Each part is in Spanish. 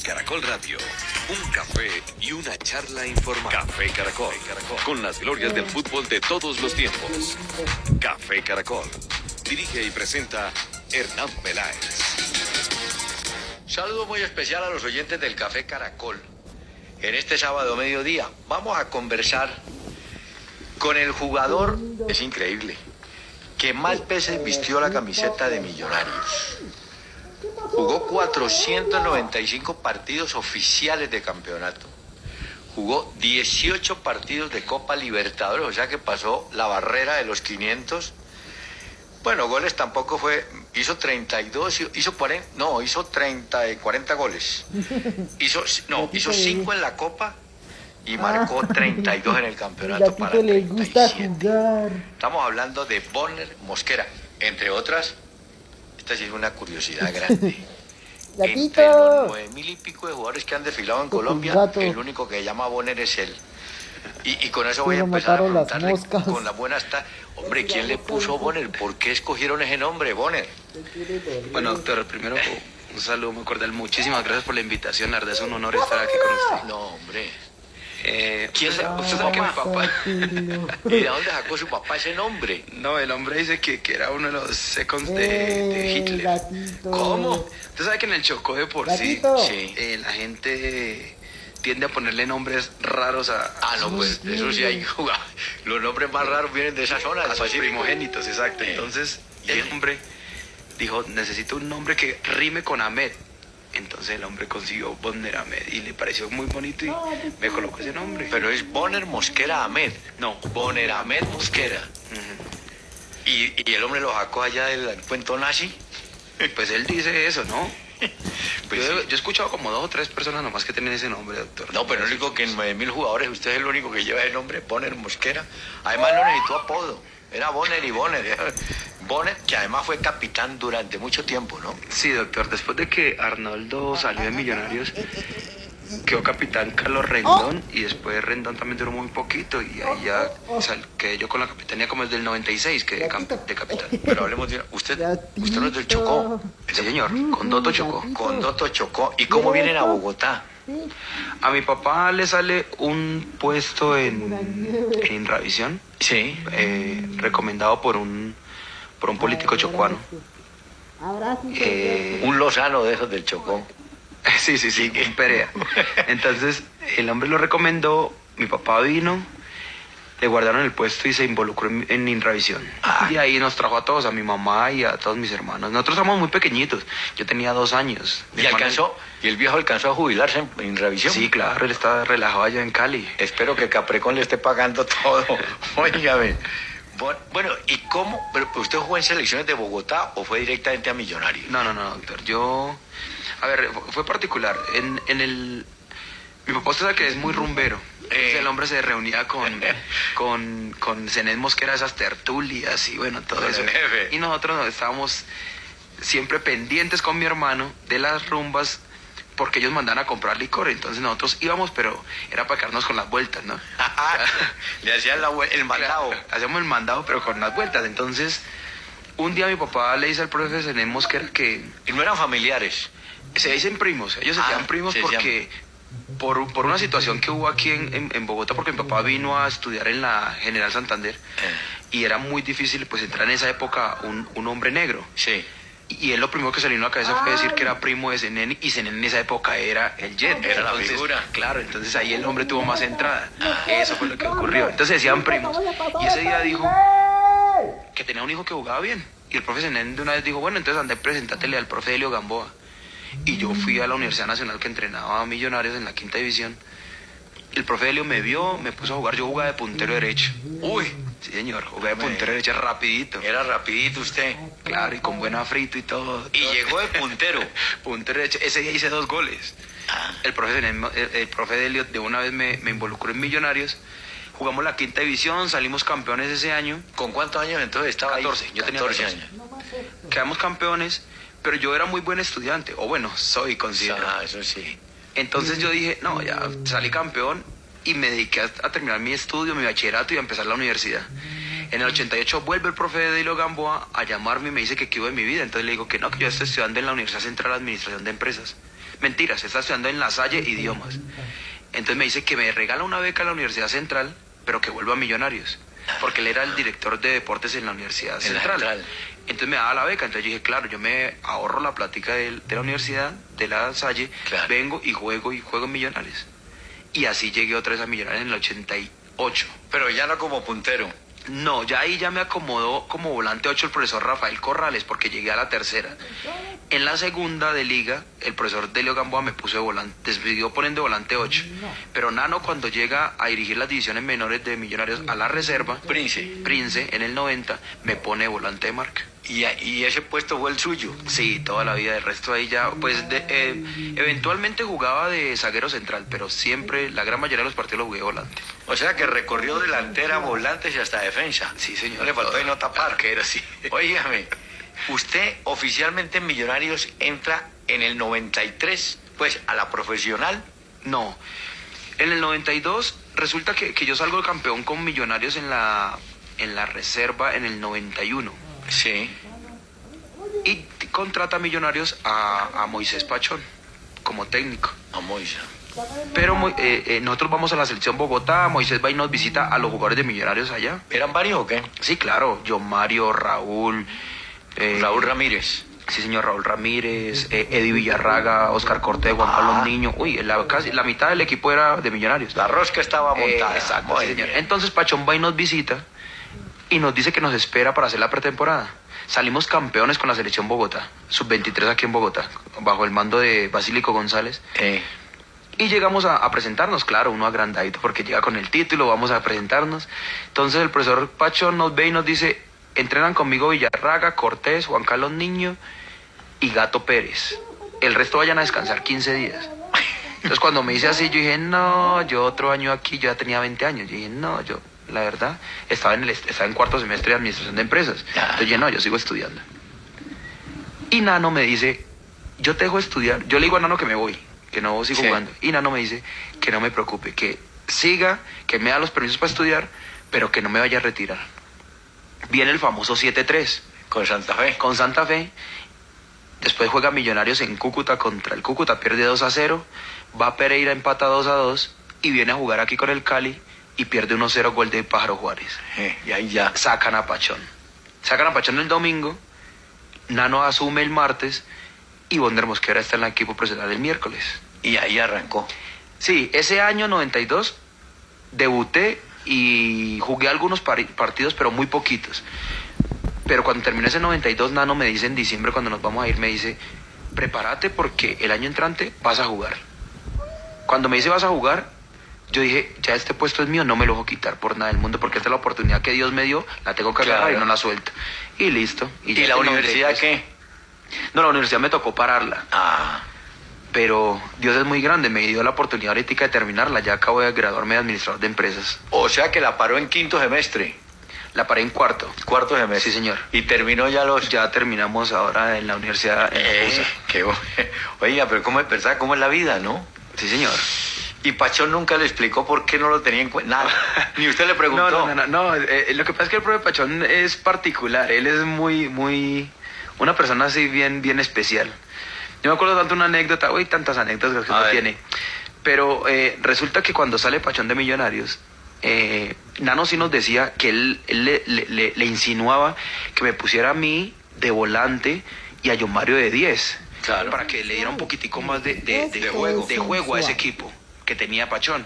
Caracol Radio, un café y una charla informal. Café Caracol, con las glorias del fútbol de todos los tiempos. Café Caracol. Dirige y presenta Hernán Peláez. Saludo muy especial a los oyentes del Café Caracol. En este sábado mediodía vamos a conversar con el jugador, es increíble, que más veces vistió la camiseta de Millonarios. Jugó 495 partidos oficiales de campeonato. Jugó 18 partidos de Copa Libertadores, o sea que pasó la barrera de los 500. Bueno, goles tampoco fue, hizo 32, hizo 40, no, hizo 40 goles. Hizo 5 en la Copa y marcó 32 en el campeonato para 37. Estamos hablando de Bonner Mosquera, entre otras. Esta sí es una curiosidad grande. Entre los 9.000 y pico de jugadores que han desfilado en Colombia, el único que se llama Bonner es él. Y con eso voy a empezar a preguntarle con las buenas hombre, ¿quién le puso Bonner? ¿Por qué escogieron ese nombre, Bonner? Bueno, doctor, primero un saludo muy cordial. Muchísimas gracias por la invitación. La verdad es un honor estar aquí con usted. No, hombre. Usted sabe que mi papá... ¿Y de dónde sacó su papá ese nombre? No, el hombre dice que era uno de los seconds de Hitler. ¿Cómo? Usted sabe que en el Chocó de por sí, la gente tiende a ponerle nombres raros a... no, pues eso sí hay. Los nombres más raros vienen de esa zona. A sus primogénitos, exacto. Entonces, el hombre dijo, necesito un nombre que rime con Ahmed. Entonces el hombre consiguió Bonner Ahmed y le pareció muy bonito y me colocó ese nombre. Pero es Bonner Mosquera Ahmed. No, Bonner Ahmed Mosquera. ¿Y el hombre lo sacó allá del cuento nazi? Pues él dice eso, ¿no? Pues yo he escuchado como 2 o 3 personas nomás que tienen ese nombre, doctor. No, pero no digo que en 9.000 jugadores usted es el único que lleva el nombre Bonner Mosquera. Además no necesitó apodo. Era Bonner y Bonner. Bonner, que además fue capitán durante mucho tiempo, ¿no? Sí, doctor. Después de que Arnoldo salió de Millonarios, quedó capitán Carlos Rendón y después Rendón también duró muy poquito y ahí ya quedé yo con la capitanía como desde el 96 que de capitán. Pero hablemos de... Usted no es del Chocó. Sí, señor. Condoto Chocó. Condoto Chocó. ¿Y cómo vienen a Bogotá? A mi papá le sale un puesto en Inravisión. Sí. Recomendado por un político chocuano. Un lozano de esos del Chocó. Sí, un Perea. Entonces, el hombre lo recomendó, mi papá vino, le guardaron el puesto y se involucró en Inravisión. Y ahí nos trajo a todos, a mi mamá y a todos mis hermanos. Nosotros éramos muy pequeñiñitos, yo tenía 2 años. ¿Y el viejo alcanzó a jubilarse en Inravisión? Sí, claro, él está relajado allá en Cali. Espero que Caprecón le esté pagando todo. Óigame. Bueno, ¿y cómo? ¿Pero usted jugó en selecciones de Bogotá o fue directamente a Millonarios? No, doctor, a ver, fue particular. Mi papá, usted sabe que es muy rumbero. El hombre se reunía con Zenés Mosquera, esas tertulias y bueno, todo eso. Y nosotros estábamos siempre pendientes con mi hermano de las rumbas porque ellos mandaban a comprar licor. Entonces nosotros íbamos, pero era para quedarnos con las vueltas, ¿no? Le hacían el mandado. Hacíamos el mandado, pero con las vueltas. Entonces, un día mi papá le dice al profe Zenés Mosquera que... ¿Y no eran familiares? Se dicen primos, ellos se llaman primos porque por una situación que hubo aquí en Bogotá, porque mi papá vino a estudiar en la General Santander y era muy difícil pues entrar en esa época un hombre negro. Sí. Y él lo primero que se le vino a la cabeza fue decir que era primo de Zenén y Zenén en esa época era el Jet. Era la figura. Claro, entonces ahí el hombre tuvo más entrada. Eso fue lo que ocurrió. Entonces decían primos. Y ese día dijo que tenía un hijo que jugaba bien. Y el profe Zenén de una vez dijo, bueno, entonces andé, presentátele al profe Helio Gamboa. Y yo fui a la Universidad Nacional que entrenaba a Millonarios en la 5ª división. El profe Helio me vio, me puso a jugar, yo jugaba de puntero derecho. Uy. Sí, señor, jugué de puntero derecho rapidito. Era rapidito usted. Claro, y con buena frito y todo. Y llegó de puntero. Puntero derecho, ese día hice 2 goles. El profe Helio de una vez me involucró en Millonarios. Jugamos la 5ª división, salimos campeones ese año. ¿Con cuántos años entonces estaba 14, ahí? Yo tenía 14 años. Quedamos campeones, pero yo era muy buen estudiante, o bueno, soy considerado. Eso sí. Entonces yo dije, no, ya salí campeón y me dediqué a terminar mi estudio, mi bachillerato y a empezar la universidad. En el 88 vuelve el profe de Helio Gamboa a llamarme y me dice que qué hubo de mi vida. Entonces le digo que no, que yo estoy estudiando en la Universidad Central de Administración de Empresas. Mentiras, está estudiando en La Salle idiomas. Entonces me dice que me regala una beca a la Universidad Central, pero que vuelva a Millonarios. Porque él era el director de deportes en la Universidad Central. Entonces me daba la beca. Entonces yo dije, claro, yo me ahorro la plática de la universidad, de La Salle, vengo y juego en Millonarios. Y así llegué otra vez a Millonarios en el 88. Pero ya no como puntero. No, ya ahí ya me acomodó como volante 8 el profesor Rafael Corrales, porque llegué a la tercera. En la segunda de liga, el profesor Delio Gamboa me puso de volante, siguió poniendo volante 8. Pero Nano, cuando llega a dirigir las divisiones menores de Millonarios a la reserva, Prince, en el 90, me pone volante de marca. ¿Y ese puesto fue el suyo? Sí, toda la vida. El resto ahí ya, pues eventualmente jugaba de zaguero central, pero siempre, la gran mayoría de los partidos lo jugué de volante. O sea que recorrió delantera, volantes y hasta defensa. Sí, señor. No le faltó ahí no tapar. Que era así. Óigame, usted oficialmente en Millonarios entra en el 93, pues a la profesional. No, en el 92 resulta que yo salgo campeón con Millonarios en la reserva en el 91. Sí. Y contrata a Millonarios a Moisés Pachón como técnico. A Moisés. Pero nosotros vamos a la selección Bogotá, Moisés va y nos visita a los jugadores de Millonarios allá. ¿Eran varios o qué? Sí, claro, John Mario, Raúl. Raúl Ramírez. Sí, señor, Raúl Ramírez, Eddie Villarraga, Oscar Cortés, Juan Carlos Niño. Uy, casi la mitad del equipo era de Millonarios. La rosca estaba montada. Exacto, sí, señor. Entonces Pachón va y nos visita y nos dice que nos espera para hacer la pretemporada. Salimos campeones con la selección Bogotá, sub-23 aquí en Bogotá, bajo el mando de Basílico González. Y llegamos a presentarnos, claro, uno agrandadito porque llega con el título, vamos a presentarnos. Entonces el profesor Pachón nos ve y nos dice, entrenan conmigo Villarraga, Cortés, Juan Carlos Niño y Gato Pérez. El resto vayan a descansar 15 días. Entonces cuando me dice así, yo dije, no, yo otro año aquí, yo ya tenía 20 años. Yo dije, no, yo, la verdad, estaba en cuarto semestre de administración de empresas. Entonces yo, no, yo sigo estudiando. Y Nano me dice, yo te dejo estudiar. Yo le digo a Nano que me voy, que no sigo jugando. Y Nano me dice que no me preocupe, que siga, que me da los permisos para estudiar, pero que no me vaya a retirar. Viene el famoso 7-3. Con Santa Fe. Con Santa Fe. Después juega Millonarios en Cúcuta contra el Cúcuta, pierde 2-0. Va a Pereira, empata 2-2. Y viene a jugar aquí con el Cali y pierde 1-0, gol de Pájaro Juárez. Y ahí ya. Sacan a Pachón. Sacan a Pachón el domingo. Nano asume el martes. Y Bonder Mosquera está en el equipo profesional el miércoles. Y ahí arrancó. Sí, ese año 92 debuté y jugué algunos partidos, pero muy poquitos. Pero cuando terminé ese 92, Nano me dice en diciembre, cuando nos vamos a ir, me dice, prepárate porque el año entrante vas a jugar. Cuando me dice vas a jugar, yo dije, ya este puesto es mío, no me lo voy a quitar por nada del mundo, porque esta es la oportunidad que Dios me dio, la tengo que agarrar y no la suelto. Y listo. ¿Y la universidad qué? No, la universidad me tocó pararla. Pero Dios es muy grande, me dio la oportunidad ahorita de terminarla, ya acabo de graduarme de administrador de empresas. O sea que la paró en quinto semestre. La paré en cuarto. Cuarto semestre. Sí, señor. ¿Y terminó ya los...? Ya terminamos ahora en la universidad en USA. Qué bueno. Oiga, pero ¿cómo es la vida, no? Sí, señor. Y Pachón nunca le explicó por qué no lo tenía en cuenta. Nada. Ni usted le preguntó. No. Lo que pasa es que el profe Pachón es particular. Él es una persona así bien especial. Yo me acuerdo tanto una anécdota, tantas anécdotas que uno tiene. Pero resulta que cuando sale Pachón de Millonarios, Nano sí nos decía que él le insinuaba que me pusiera a mí de volante y a John Mario de 10. Claro. Para que le diera un poquitico más de juego a ese equipo que tenía Pachón.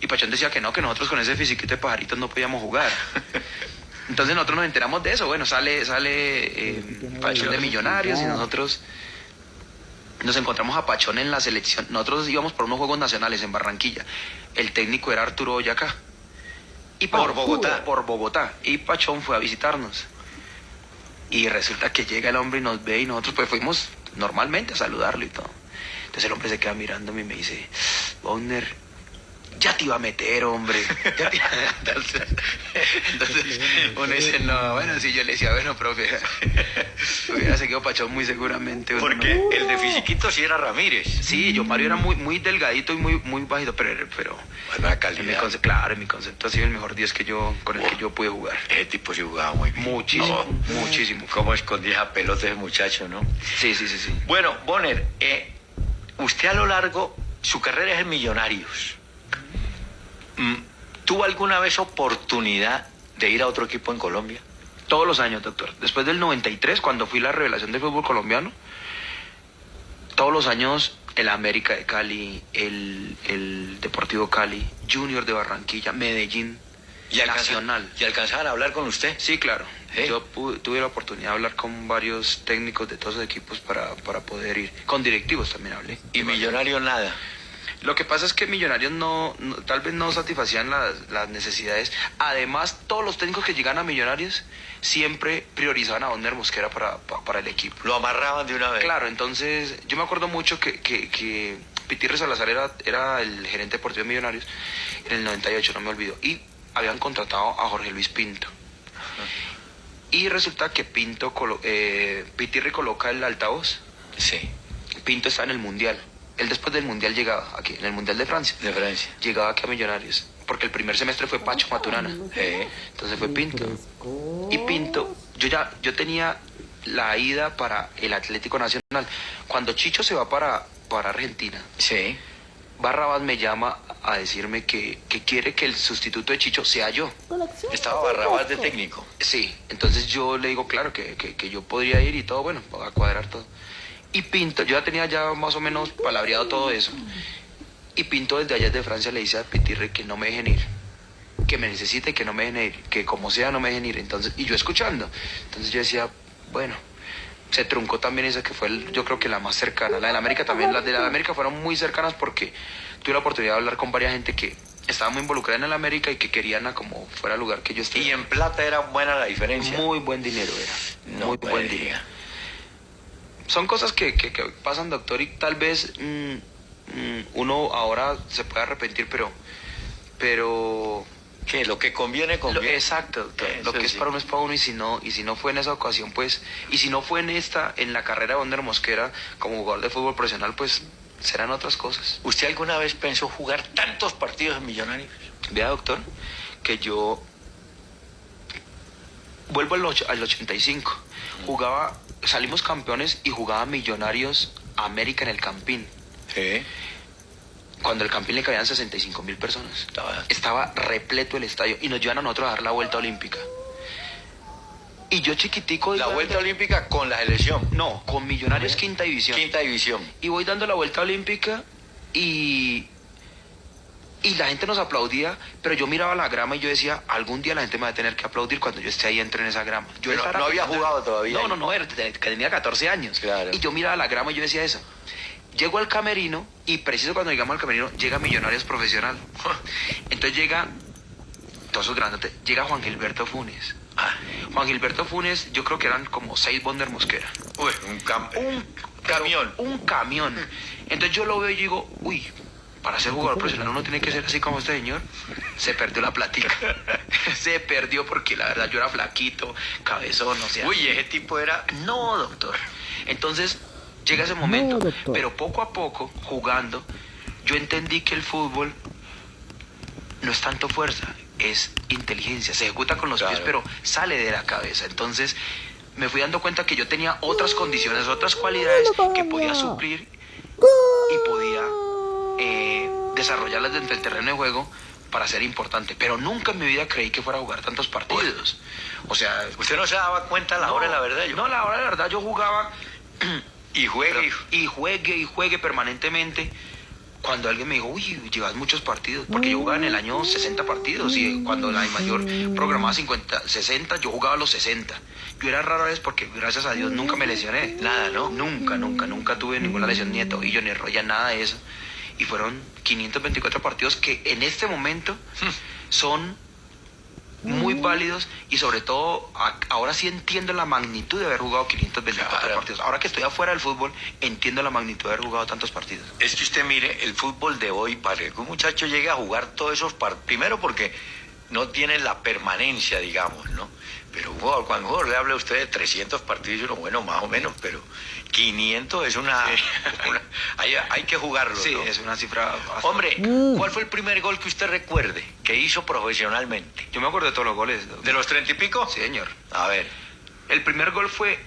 Y Pachón decía que nosotros con ese fisiquito de pajaritos no podíamos jugar. Entonces nosotros nos enteramos de eso. Bueno, sale Pachón de Millonarios y nosotros nos encontramos a Pachón en la selección. Nosotros íbamos por unos Juegos Nacionales en Barranquilla. El técnico era Arturo Boyacá. Y por Bogotá. Por Bogotá. Y Pachón fue a visitarnos. Y resulta que llega el hombre y nos ve y nosotros pues fuimos normalmente a saludarlo y todo. Entonces el hombre se queda mirándome y me dice, Bonner, ya te iba a meter, hombre. Entonces uno dice, no, bueno, sí, yo le decía, bueno, profe, hubiera seguido Pachón muy seguramente. Porque el de fisiquito sí era Ramírez. Sí, yo Mario era muy delgadito y muy bajito, pero buena calidad. Claro, en mi concepto ha sido el mejor 10 con el que yo pude jugar. Ese tipo sí jugaba muy bien. Muchísimo. Cómo escondía a pelota ese muchacho, ¿no? Sí. Bueno, Bonner, usted a lo largo, su carrera es en Millonarios. ¿Tuvo alguna vez oportunidad de ir a otro equipo en Colombia? Todos los años, doctor. Después del 93, cuando fui la revelación del fútbol colombiano, todos los años el América de Cali, el Deportivo Cali, Junior de Barranquilla, Medellín, Nacional. ¿Y alcanzaban a hablar con usted? Sí, claro. Yo tuve la oportunidad de hablar con varios técnicos de todos los equipos para poder ir. Con directivos también hablé. ¿Y Millonarios nada? Lo que pasa es que Millonarios tal vez no satisfacían las necesidades. Además, todos los técnicos que llegan a Millonarios siempre priorizaban a Donner Mosquera para el equipo. Lo amarraban de una vez. Claro, entonces yo me acuerdo mucho que Pitirre Salazar era el gerente deportivo de Millonarios en el 98, no me olvido. Y habían contratado a Jorge Luis Pinto. Y resulta que Pitirre coloca el altavoz. Sí. Pinto está en el Mundial. Él después del Mundial llegaba aquí, en el Mundial de Francia. De Francia. Llegaba aquí a Millonarios. Porque el primer semestre fue Pacho Maturana. Entonces fue Pinto. Y Pinto, yo tenía la ida para el Atlético Nacional. Cuando Chicho se va para Argentina. Sí. Barrabás me llama a decirme que quiere que el sustituto de Chicho sea yo. ¿Estaba Barrabás de técnico? Sí, entonces yo le digo, claro, que yo podría ir y todo, bueno, a cuadrar todo. Y Pinto, yo ya tenía más o menos palabreado todo eso. Y Pinto desde allá de Francia le dice a Pitirre que no me dejen ir. Que me necesite y que no me dejen ir. Que como sea no me dejen ir. Entonces, y yo escuchando. Entonces yo decía, bueno, se truncó también esa que fue yo creo que la más cercana. La de la América también, las de la América fueron muy cercanas porque tuve la oportunidad de hablar con varias gente que estaba muy involucrada en el América y que querían a como fuera el lugar que yo estuviera. ¿Y en plata era buena la diferencia? Muy buen dinero era. No, muy buen dinero. Son cosas que pasan, doctor, y tal vez uno ahora se puede arrepentir, pero ¿qué? Lo que conviene, conviene. Exacto, doctor. Eso Lo que es sí. para uno es para uno, y si no fue en esa ocasión, pues, y si no fue en la carrera de Donner Mosquera como jugador de fútbol profesional, pues serán otras cosas. ¿Usted alguna vez pensó jugar tantos partidos en Millonarios? Vea, doctor, que yo vuelvo al 85, salimos campeones y jugaba Millonarios América en el Campín. Sí. Cuando el Campín le cabían 65.000 personas. Estaba repleto el estadio y nos llevan a nosotros a dar la vuelta olímpica. Y yo chiquitico... ¿La vuelta olímpica con la selección? No, con Millonarios quinta división. Quinta división. Y voy dando la vuelta olímpica y la gente nos aplaudía, pero yo miraba la grama y yo decía, algún día la gente me va a tener que aplaudir cuando yo esté ahí, entre en esa grama. Yo no había jugado todavía. No, tenía 14 años. Claro. Y yo miraba la grama y yo decía eso. Llego al camerino y preciso cuando llegamos al camerino llega Millonarios Profesional. Entonces llega, todos esos grandotes, llega Juan Gilberto Funes. Juan Gilberto Funes, yo creo que eran como 6 Donner Mosquera. Uy, un camión. Un camión. Entonces yo lo veo y digo, uy, para ser jugador profesional uno tiene que ser así como este señor. Se perdió la platica. Se perdió porque la verdad yo era flaquito, cabezón, o sea. Uy, ese tipo era... No, doctor. Entonces llega ese momento, pero poco a poco, jugando, yo entendí que el fútbol no es tanto fuerza, es inteligencia. Se ejecuta con los pies, pero sale de la cabeza. Entonces me fui dando cuenta que yo tenía otras condiciones, otras cualidades que podía suplir y podía desarrollarlas dentro del terreno de juego para ser importante. Pero nunca en mi vida creí que fuera a jugar tantos partidos. O sea... ¿Usted no se daba cuenta a la hora de la verdad? No, a la hora de la verdad yo jugaba... Y juegue permanentemente. Cuando alguien me dijo, uy, llevas muchos partidos, porque yo jugaba en el año 60 partidos, y cuando la mayor programaba 60, yo jugaba los 60. Yo era raro a veces porque, gracias a Dios, nunca me lesioné. Nada, ¿no? Nunca tuve ninguna lesión, ni de tobillo, ni de rodilla, nada de eso. Y fueron 524 partidos que en este momento son muy válidos, y sobre todo ahora sí entiendo la magnitud de haber jugado 524 partidos. Ahora que estoy afuera del fútbol, entiendo la magnitud de haber jugado tantos partidos. Es que usted mire, el fútbol de hoy, para que un muchacho llegue a jugar todos esos partidos, primero porque no tiene la permanencia, digamos, ¿no? Pero cuando le habla a usted de 300 partidos, uno, bueno, más o menos, pero 500 es una... hay que jugarlo, sí, ¿no? Es una cifra bastante... Hombre, ¿cuál fue el primer gol que usted recuerde que hizo profesionalmente? Yo me acuerdo de todos los goles. ¿De los 30 y pico? Sí, señor. A ver. El primer gol fue...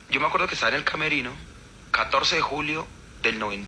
Yo me acuerdo que estaba en el camerino, 14 de julio del 90.